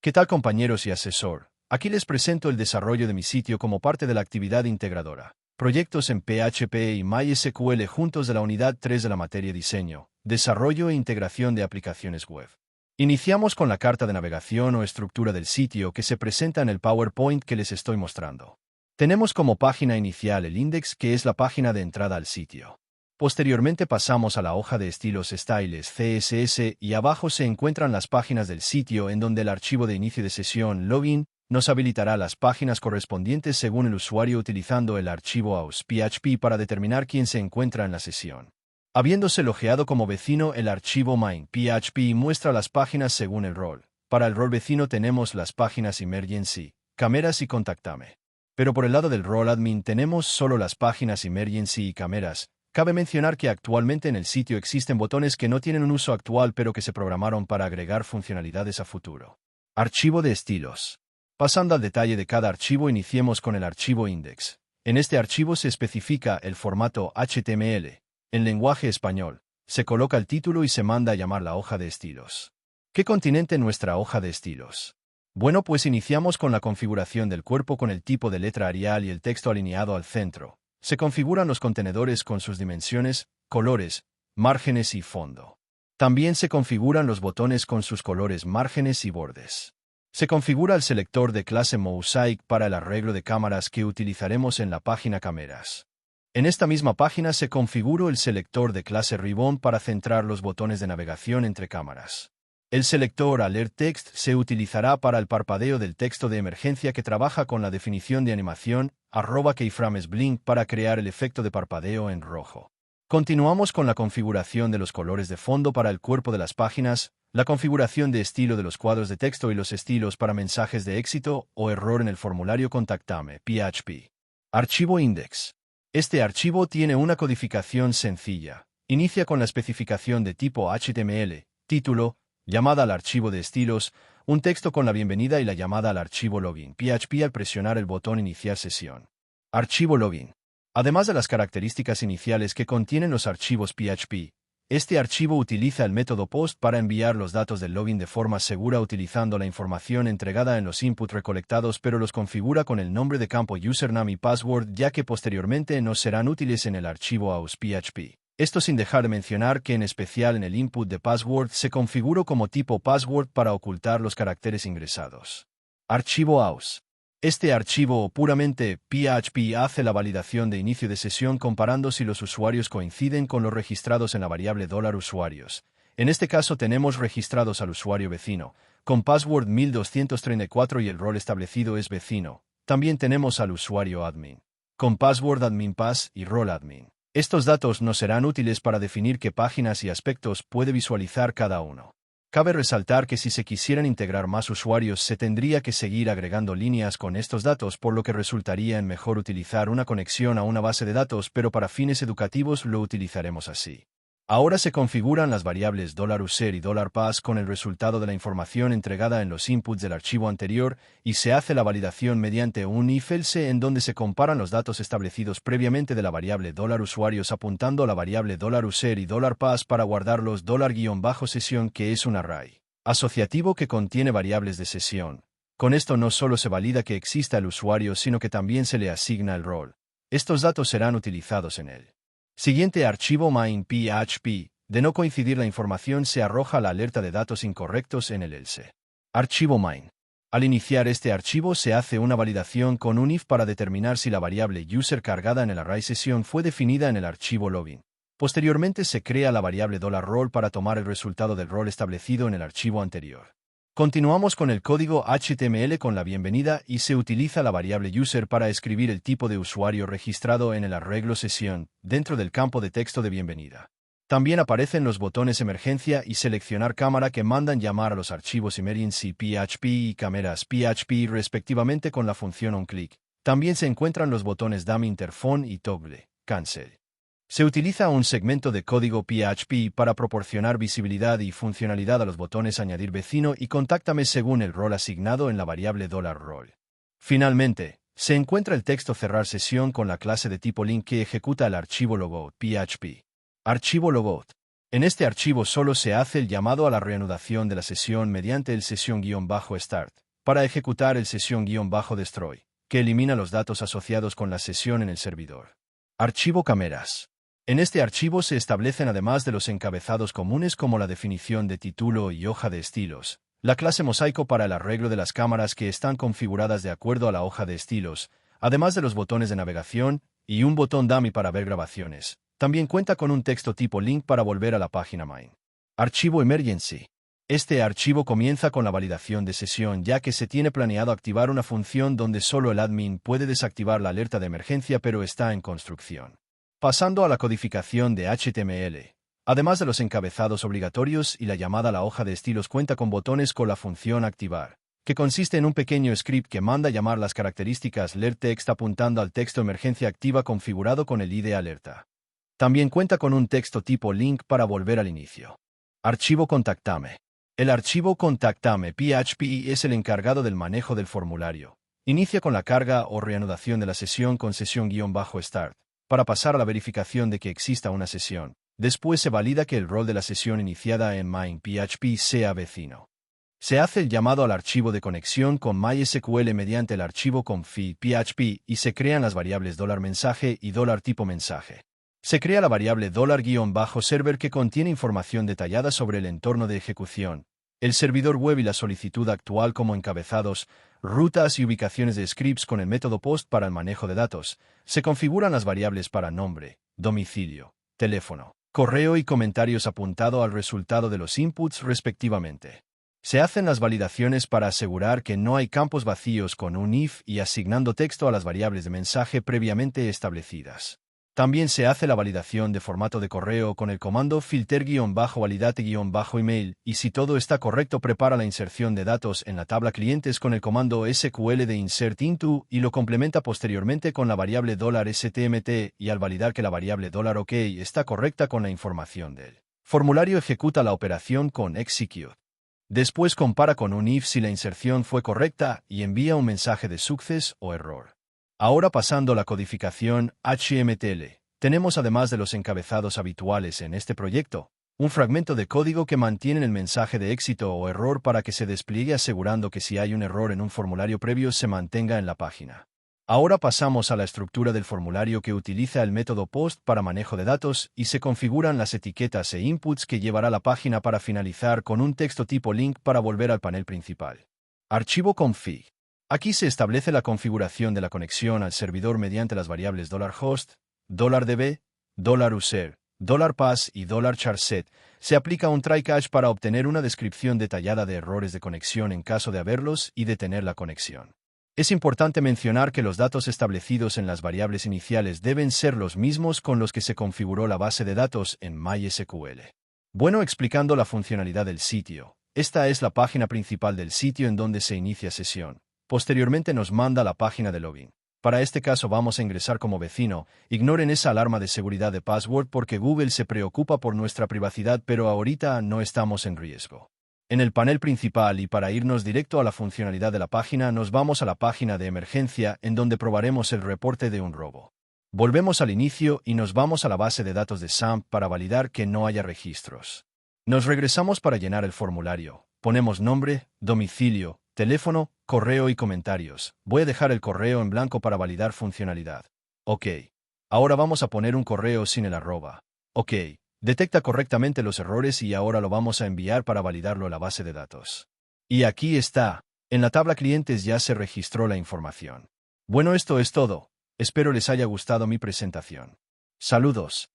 ¿Qué tal, compañeros y asesor? Aquí les presento el desarrollo de mi sitio como parte de la actividad integradora. Proyectos en PHP y MySQL juntos de la unidad 3 de la materia diseño, desarrollo e integración de aplicaciones web. Iniciamos con la carta de navegación o estructura del sitio que se presenta en el PowerPoint que les estoy mostrando. Tenemos como página inicial el index, que es la página de entrada al sitio. Posteriormente pasamos a la hoja de estilos Styles CSS y abajo se encuentran las páginas del sitio en donde el archivo de inicio de sesión login nos habilitará las páginas correspondientes según el usuario utilizando el archivo aus.php para determinar quién se encuentra en la sesión. Habiéndose logueado como vecino, el archivo main.php muestra las páginas según el rol. Para el rol vecino tenemos las páginas Emergency, Cámaras y Contactame. Pero por el lado del rol admin tenemos solo las páginas Emergency y Cámaras. Cabe mencionar que actualmente en el sitio existen botones que no tienen un uso actual pero que se programaron para agregar funcionalidades a futuro. Archivo de estilos. Pasando al detalle de cada archivo, iniciemos con el archivo index. En este archivo se especifica el formato HTML. En lenguaje español, se coloca el título y se manda a llamar la hoja de estilos. ¿Qué contiene nuestra hoja de estilos? Bueno, pues iniciamos con la configuración del cuerpo con el tipo de letra Arial y el texto alineado al centro. Se configuran los contenedores con sus dimensiones, colores, márgenes y fondo. También se configuran los botones con sus colores, márgenes y bordes. Se configura el selector de clase Mosaic para el arreglo de cámaras que utilizaremos en la página Cámaras. En esta misma página se configuró el selector de clase Ribbon para centrar los botones de navegación entre cámaras. El selector Alert Text se utilizará para el parpadeo del texto de emergencia que trabaja con la definición de animación @keyframes blink para crear el efecto de parpadeo en rojo. Continuamos con la configuración de los colores de fondo para el cuerpo de las páginas, la configuración de estilo de los cuadros de texto y los estilos para mensajes de éxito o error en el formulario Contactame PHP. Archivo index. Este archivo tiene una codificación sencilla. Inicia con la especificación de tipo HTML, título, llamada al archivo de estilos, un texto con la bienvenida y la llamada al archivo login PHP al presionar el botón Iniciar sesión. Archivo login. Además de las características iniciales que contienen los archivos PHP, este archivo utiliza el método POST para enviar los datos del login de forma segura utilizando la información entregada en los inputs recolectados, pero los configura con el nombre de campo username y password, ya que posteriormente no serán útiles en el archivo aus.php. Esto sin dejar de mencionar que en especial en el input de password se configuró como tipo password para ocultar los caracteres ingresados. Archivo aus. Este archivo puramente PHP hace la validación de inicio de sesión comparando si los usuarios coinciden con los registrados en la variable $usuarios. En este caso tenemos registrados al usuario vecino, con password 1234 y el rol establecido es vecino. También tenemos al usuario admin, con password adminpass y rol admin. Estos datos no serán útiles para definir qué páginas y aspectos puede visualizar cada uno. Cabe resaltar que si se quisieran integrar más usuarios se tendría que seguir agregando líneas con estos datos, por lo que resultaría en mejor utilizar una conexión a una base de datos, pero para fines educativos lo utilizaremos así. Ahora se configuran las variables $user y $pass con el resultado de la información entregada en los inputs del archivo anterior y se hace la validación mediante un if-else en donde se comparan los datos establecidos previamente de la variable $usuarios apuntando a la variable $user y $pass para guardar los $-sesión, que es un array asociativo que contiene variables de sesión. Con esto no solo se valida que exista el usuario, sino que también se le asigna el rol. Estos datos serán utilizados en él. Siguiente archivo main.php. De no coincidir la información se arroja la alerta de datos incorrectos en el else. Archivo main. Al iniciar este archivo se hace una validación con un if para determinar si la variable user cargada en el array sesión fue definida en el archivo login. Posteriormente se crea la variable $role para tomar el resultado del rol establecido en el archivo anterior. Continuamos con el código HTML con la bienvenida y se utiliza la variable user para escribir el tipo de usuario registrado en el arreglo sesión dentro del campo de texto de bienvenida. También aparecen los botones emergencia y seleccionar cámara que mandan llamar a los archivos emergency PHP y cámaras PHP respectivamente con la función onClick. También se encuentran los botones dam interphone y toggle cancel. Se utiliza un segmento de código PHP para proporcionar visibilidad y funcionalidad a los botones añadir vecino y contáctame según el rol asignado en la variable $role. Finalmente, se encuentra el texto cerrar sesión con la clase de tipo link que ejecuta el archivo logout PHP. Archivo logout. En este archivo solo se hace el llamado a la reanudación de la sesión mediante el sesión-start, para ejecutar el sesión-destroy, que elimina los datos asociados con la sesión en el servidor. Archivo cámaras. En este archivo se establecen además de los encabezados comunes como la definición de título y hoja de estilos, la clase mosaico para el arreglo de las cámaras que están configuradas de acuerdo a la hoja de estilos, además de los botones de navegación y un botón dummy para ver grabaciones. También cuenta con un texto tipo link para volver a la página main. Archivo emergency. Este archivo comienza con la validación de sesión ya que se tiene planeado activar una función donde solo el admin puede desactivar la alerta de emergencia pero está en construcción. Pasando a la codificación de HTML. Además de los encabezados obligatorios y la llamada a la hoja de estilos cuenta con botones con la función activar, que consiste en un pequeño script que manda llamar las características LERTEXT apuntando al texto emergencia activa configurado con el ID alerta. También cuenta con un texto tipo link para volver al inicio. Archivo Contactame. El archivo Contactame PHP es el encargado del manejo del formulario. Inicia con la carga o reanudación de la sesión con sesión-start, para pasar a la verificación de que exista una sesión. Después se valida que el rol de la sesión iniciada en main.php sea vecino. Se hace el llamado al archivo de conexión con MySQL mediante el archivo config.php y se crean las variables $mensaje y $tipo mensaje. Se crea la variable $-server que contiene información detallada sobre el entorno de ejecución, el servidor web y la solicitud actual como encabezados, rutas y ubicaciones de scripts con el método POST para el manejo de datos. Se configuran las variables para nombre, domicilio, teléfono, correo y comentarios apuntado al resultado de los inputs respectivamente. Se hacen las validaciones para asegurar que no hay campos vacíos con un if y asignando texto a las variables de mensaje previamente establecidas. También se hace la validación de formato de correo con el comando filter-validate-email y si todo está correcto prepara la inserción de datos en la tabla clientes con el comando SQL de insert into y lo complementa posteriormente con la variable $stmt y al validar que la variable $OK está correcta con la información del formulario ejecuta la operación con execute. Después compara con un if si la inserción fue correcta y envía un mensaje de success o error. Ahora pasando a la codificación HTML, tenemos además de los encabezados habituales en este proyecto, un fragmento de código que mantiene el mensaje de éxito o error para que se despliegue asegurando que si hay un error en un formulario previo se mantenga en la página. Ahora pasamos a la estructura del formulario que utiliza el método POST para manejo de datos y se configuran las etiquetas e inputs que llevará la página para finalizar con un texto tipo link para volver al panel principal. Archivo config. Aquí se establece la configuración de la conexión al servidor mediante las variables $host, $db, $user, $pass y $charset. Se aplica un try catch para obtener una descripción detallada de errores de conexión en caso de haberlos y detener la conexión. Es importante mencionar que los datos establecidos en las variables iniciales deben ser los mismos con los que se configuró la base de datos en MySQL. Bueno, explicando la funcionalidad del sitio. Esta es la página principal del sitio en donde se inicia sesión. Posteriormente nos manda a la página de login. Para este caso vamos a ingresar como vecino. Ignoren esa alarma de seguridad de password porque Google se preocupa por nuestra privacidad, pero ahorita no estamos en riesgo. En el panel principal y para irnos directo a la funcionalidad de la página nos vamos a la página de emergencia en donde probaremos el reporte de un robo. Volvemos al inicio y nos vamos a la base de datos de SAMP para validar que no haya registros. Nos regresamos para llenar el formulario. Ponemos nombre, domicilio, teléfono, correo y comentarios. Voy a dejar el correo en blanco para validar funcionalidad. OK. Ahora vamos a poner un correo sin el arroba. OK. Detecta correctamente los errores y ahora lo vamos a enviar para validarlo a la base de datos. Y aquí está. En la tabla clientes ya se registró la información. Bueno, esto es todo. Espero les haya gustado mi presentación. Saludos.